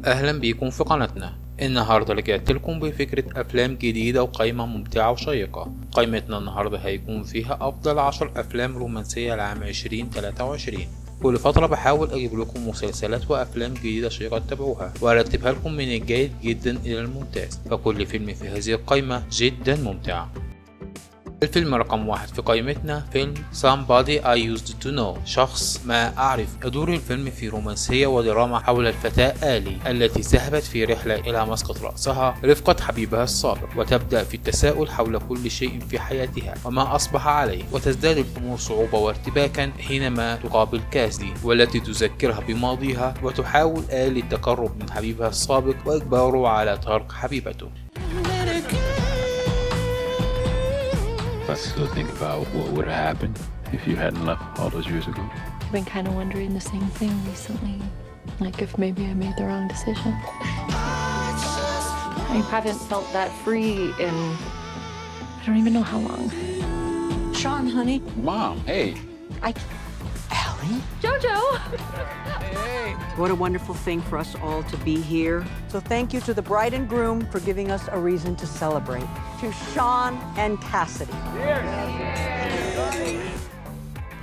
أهلا بيكم في قناتنا. النهاردة رجعت لكم بفكرة أفلام جديدة وقائمة ممتعة وشيقة. قائمتنا النهاردة هيكون فيها أفضل 10 أفلام رومانسية لعام 2023. كل فترة بحاول أجيب لكم مسلسلات وأفلام جديدة شيقة تتابعوها وأرتبها لكم من الجيد جدا إلى الممتاز، فكل فيلم في هذه القائمة جدا ممتع. الفيلم رقم 1 في قائمتنا فيلم Somebody I Used to Know، شخص ما أعرف. يدور الفيلم في رومانسية ودراما حول الفتاة آلي التي ذهبت في رحلة إلى مسقط رأسها رفقة حبيبها السابق، وتبدأ في التساؤل حول كل شيء في حياتها وما أصبح عليه، وتزداد الأمور صعوبة وارتباكا حينما تقابل كاسدي والتي تذكرها بماضيها، وتحاول آلي التقرب من حبيبها السابق وإجباره على ترك حبيبته. I still think about what would have happened if you hadn't left all those years ago. I've been kind of wondering the same thing recently. Like if maybe I made the wrong decision. I haven't felt that free in I don't even know how long. Sean, honey. Mom, hey. Allie? Jojo! What a wonderful thing for us all to be here. So thank you to the bride and groom for giving us a reason to celebrate. To Sean and Cassidy.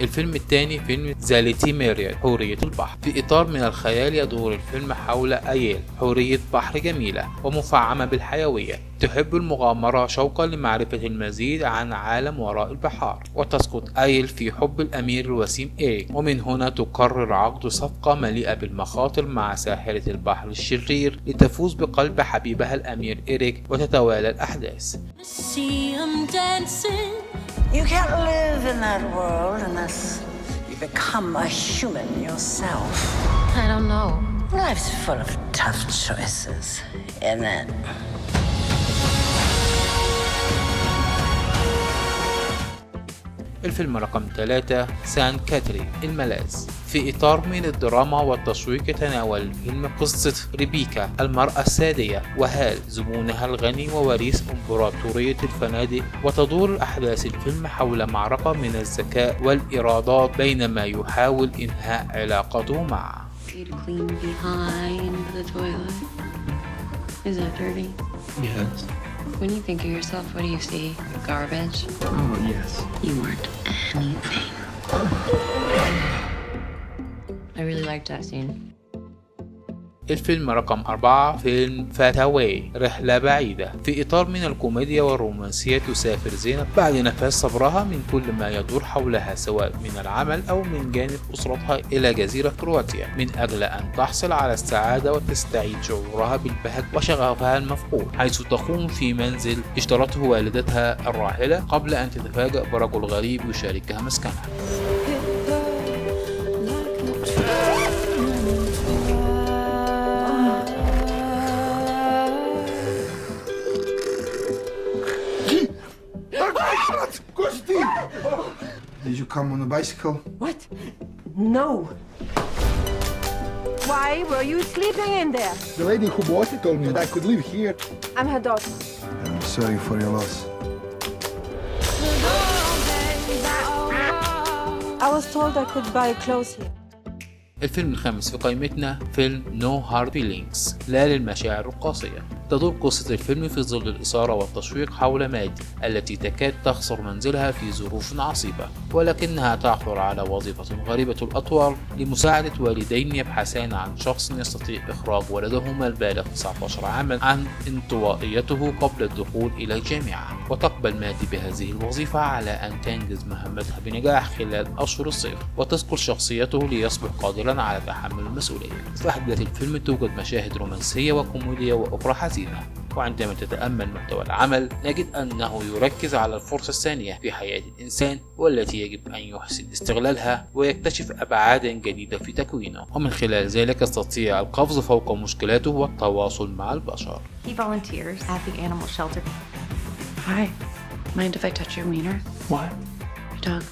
الفيلم الثاني فيلم ذا ليتل ميرميد، حورية البحر. في إطار من الخيال يدور الفيلم حول أيل، حورية بحر جميلة ومفعمة بالحيوية، تحب المغامرة شوقا لمعرفة المزيد عن عالم وراء البحار، وتسقط أيل في حب الأمير الوسيم إيريك، ومن هنا تقرر عقد صفقة مليئة بالمخاطر مع ساحرة البحر الشرير لتفوز بقلب حبيبها الأمير إيريك، وتتوالى الأحداث. You can't live in that world unless you become a human yourself. I don't know. Life's full of tough choices, isn't it? الفيلم رقم 3 سان كاترين، الملاذ. في إطار من الدراما والتشويق يتناول الفيلم قصة ريبيكا المرأة السادية وهال زبونها الغني ووريث إمبراطورية الفنادق، وتدور أحداث الفيلم حول معركة من الذكاء والإرادات بينما يحاول إنهاء علاقته معه. Yes. When you think of yourself, what do you see? Garbage? Oh, yes. You weren't anything. I really liked that scene. الفيلم رقم 4 فيلم فاتاواي، رحلة بعيدة. في إطار من الكوميديا والرومانسية تسافر زينب بعد نفاذ صبرها من كل ما يدور حولها سواء من العمل أو من جانب أسرتها إلى جزيرة كرواتيا من أجل أن تحصل على السعادة وتستعيد شعورها بالبهج وشغفها المفقود، حيث تقوم في منزل اشترته والدتها الراحلة قبل أن تتفاجأ برجل غريب يشاركها مسكنها. Did you come on a bicycle? What? No. Why were you sleeping in there? The lady who bought it told me that I could live here. I'm her daughter. I'm sorry for your loss. I was told I could buy clothes here. الفيلم الخامس في قائمتنا فيلم No Hard Feelings، لا للمشاعر القاسية. تدور قصة الفيلم في ظل الإثارة والتشويق حول مادي التي تكاد تخسر منزلها في ظروف عصيبة، ولكنها تعثر على وظيفة غريبة الأطوار لمساعدة والدين يبحثان عن شخص يستطيع إخراج ولدهما البالغ 19 عاما عن انطوائيته قبل الدخول إلى الجامعة، وتقبل مادي بهذه الوظيفة على أن تنجز مهمتها بنجاح خلال أشهر الصيف، وتذكر شخصيته ليصبح قادرا على تحمل المسؤولية. في أحداث الفيلم توجد مشاهد رومانسية وكوميديا وأخرى حزينة، وعندما تتأمل محتوى العمل نجد أنه يركز على الفرصة الثانية في حياة الإنسان والتي يجب أن يحسن استغلالها ويكتشف أبعادا جديدة في تكوينه، ومن خلال ذلك يستطيع القفز فوق مشكلاته والتواصل مع البشر. He volunteers at the animal shelter. Hi. Mind if I touch your wiener? What? Your dog.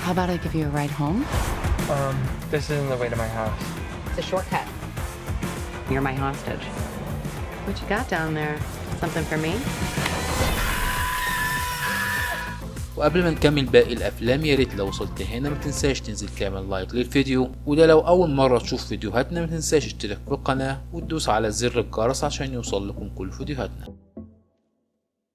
How about I give you a ride home? This isn't the way to my house. It's a shortcut. You're my hostage. What you got down there? Something for me? وقبل ما نكمل باقي الافلام يا ريت لو وصلت هنا ما تنساش تنزل تعمل لايك للفيديو، وده لو اول مره تشوف فيديوهاتنا ما تنساش تشترك في القناه وتدوس على زر الجرس عشان يوصل لكم كل فيديوهاتنا.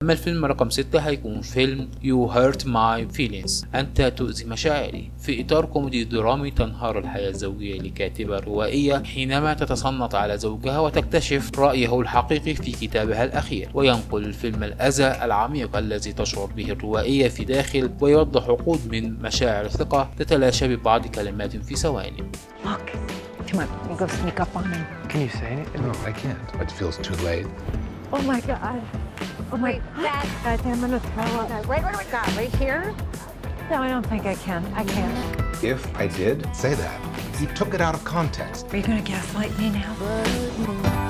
أما الفيلم رقم 6 هيكون فيلم You Hurt My Feelings، أنت تؤذي مشاعري، في إطار كوميدي درامي تنهار الحياة الزوجية لكاتبة روائية حينما تتصنت على زوجها وتكتشف رأيه الحقيقي في كتابها الأخير، وينقل الفيلم الأذى العميق الذي تشعر به الروائية في داخل، ويوضح عقود من مشاعر الثقة تتلاشى ببعض كلمات في ثواني. Look, come on, you go sneak up on him. Can you say anything? No, I can't. It feels too late. Oh my God. Oh my God. I'm gonna throw up. Right here? No, I don't think I can. I can't. If I did, say that. He took it out of context. Are you gonna gaslight me now?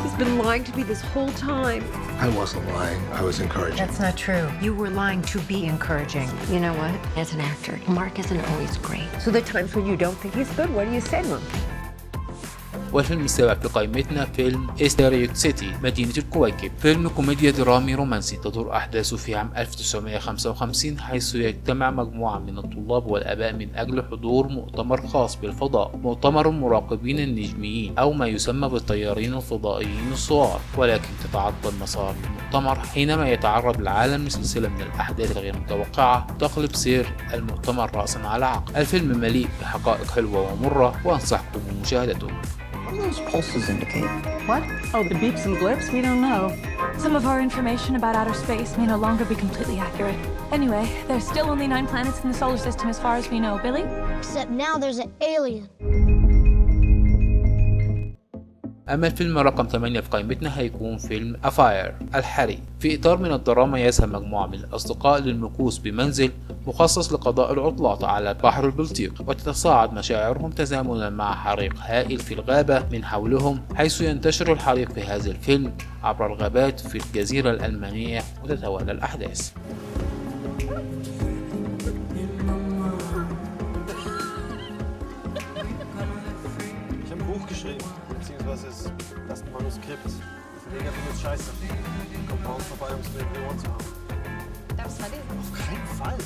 He's been lying to me this whole time. I wasn't lying. I was encouraging. That's not true. You were lying to be encouraging. You know what? As an actor, Mark isn't always great. So the times when you don't think he's good, what do you say, Mom? والفيلم السابع في قائمتنا فيلم ستيريو سيتي مدينة الكويكب، فيلم كوميديا درامي رومانسي تدور أحداثه في عام 1955، حيث يجتمع مجموعة من الطلاب والآباء من أجل حضور مؤتمر خاص بالفضاء، مؤتمر المراقبين النجميين أو ما يسمى بالطيارين الفضائيين الصغار، ولكن تتعطل مسار المؤتمر حينما يتعرض العالم لسلسلة من الأحداث الغير متوقعة تقلب سير المؤتمر رأسا على عقب. الفيلم مليء بحقائق حلوة ومرة وأنصحكم بمشاهدته. What do those pulses indicate? What? Oh, the beeps and blips? We don't know. Some of our information about outer space may no longer be completely accurate. Anyway, there's still only 9 planets in the solar system as far as we know. Billy? Except now there's an alien. أما الفيلم رقم 8 في قائمتنا هيكون فيلم أفاير الحري، في إطار من الدراما يذهب مجموعة من الأصدقاء للمكوث بمنزل مخصص لقضاء العطلات على بحر البلطيق، وتتصاعد مشاعرهم تزامنا مع حريق هائل في الغابة من حولهم، حيث ينتشر الحريق في هذا الفيلم عبر الغابات في الجزيرة الألمانية وتتوالى الأحداث. Das ist ein Manuskript. Der Verleger findet es scheiße. Kommt bei uns vorbei, um es mir in den Ohren zu haben. Darf ich mal lesen? Auf keinen Fall.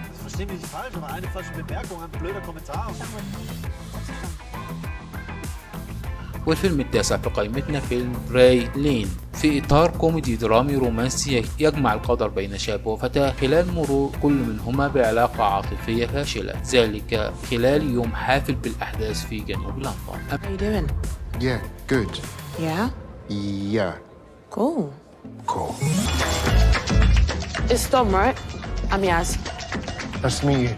Also versteh mich nicht falsch, aber eine falsche Bemerkung, ein blöder Kommentar. والفيلم التاسع في قائمتنا فيلم براي لين، في إطار كوميدي درامي رومانسي يجمع القدر بين شاب وفتاة خلال مرور كل منهما بعلاقة عاطفية فاشلة، ذلك خلال يوم حافل بالأحداث في جنوب لندن. How you doing? Yeah, good. Yeah? Yeah, Cool. cool. It's Tom, right? I'm Yaz. Nice to meet you.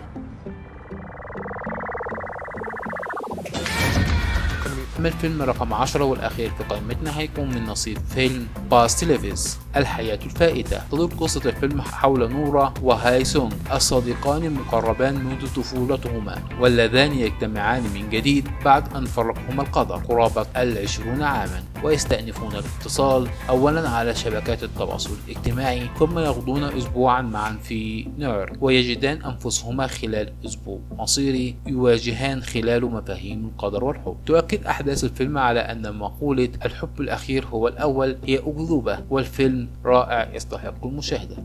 أما الفيلم رقم 10 والأخير في قائمتنا هيكون من نصيب فيلم باست ليفيز الحياة الفائتة، تدور قصة الفيلم حول نورا وهاي سونغ، الصديقان المقربان منذ طفولتهما، واللذان يجتمعان من جديد بعد أن فرقهما القدر قرابة 20 عاما، ويستأنفون الاتصال أولا على شبكات التواصل الاجتماعي، ثم يقضون أسبوعا معا في نيويورك، ويجدان أنفسهما خلال أسبوع مصيري يواجهان خلاله مفاهيم القدر والحب. تؤكد أحداث الفيلم على أن مقولة الحب الأخير هو الأول هي أكذوبة، والفيلم رائع يستحق المشاهدة.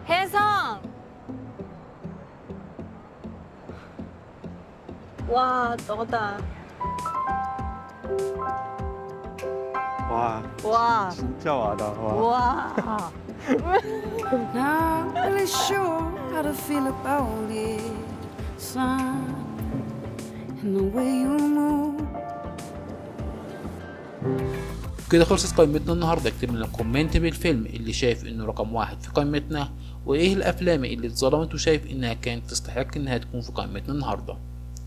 혜성! 와, 너다. 와, 와. 진짜 와다. 와. 와. Not really sure how to feel about it, son. And the way you move. كده خلصت قائمتنا النهارده. اكتب لنا كومنت بالفيلم اللي شايف انه رقم 1 في قائمتنا، وايه الافلام اللي اتظلمت وشايف انها كانت تستحق انها تكون في قائمتنا النهارده.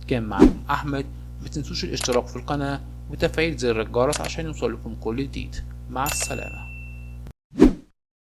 كان معاكم احمد، ما تنسوش الاشتراك في القناه وتفعيل زر الجرس عشان يوصلكم كل جديد. مع السلامه.